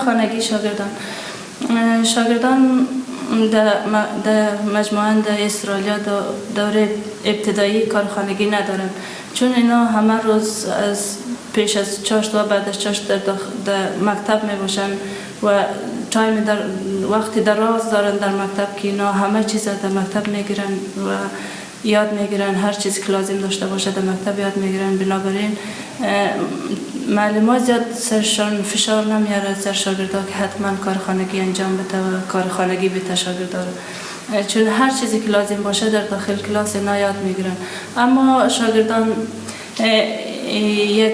خانگی شاگردان در مجموعه در استرالیا دوره ابتدایی کار خانگی ندارن، چون اینا همه روز از پیش از چاشت و بعد از چاشت در مکتب می باشن و وقتی دراز دارن در مکتب که اینا همه چیز در مکتب میگیرن و یاد میگیرن، هر چیزی که لازم داشته باشه در مکتب یاد میگیرن. بنابراین معلم زیاد سرشان فشار نمیاره سر شاگردا که حتما کار خانگی انجام بده و کار خانگی بده شاگردا، چون هر چیزی که لازم باشه در داخل کلاس اینا یاد میگیرن. اما شاگردان یک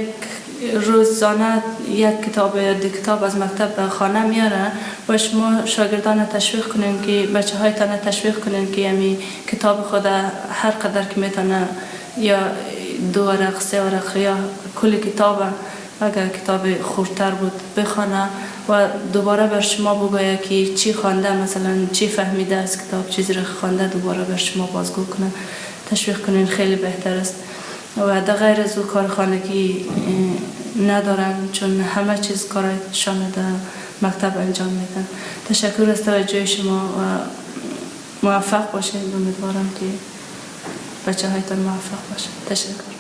روزانه یک کتاب یا دو کتاب از مکتب به خانه میاره و شما شاگردان تشویق کنین که بچه هایتان تشویق کنین که یعنی کتاب خود هر قدر که میتونه یا 2 ورق 3 ورق یا کل کتاب اگر کتاب خردتر بود بخونه و دوباره بر شما بگویه که چی خوانده، مثلا چی فهمیده از کتاب، چیزی را خوانده دوباره بر شما بازگو کنه. تشویق کنین خیلی بهتر است و در غیر از او کار خانگی ندارن، چون همه چیز کارشان در مکتب انجام میدن. تشکر از توجه شما و موفق باشید. امیدوارم که بچه هایتان موفق باشید. تشکر.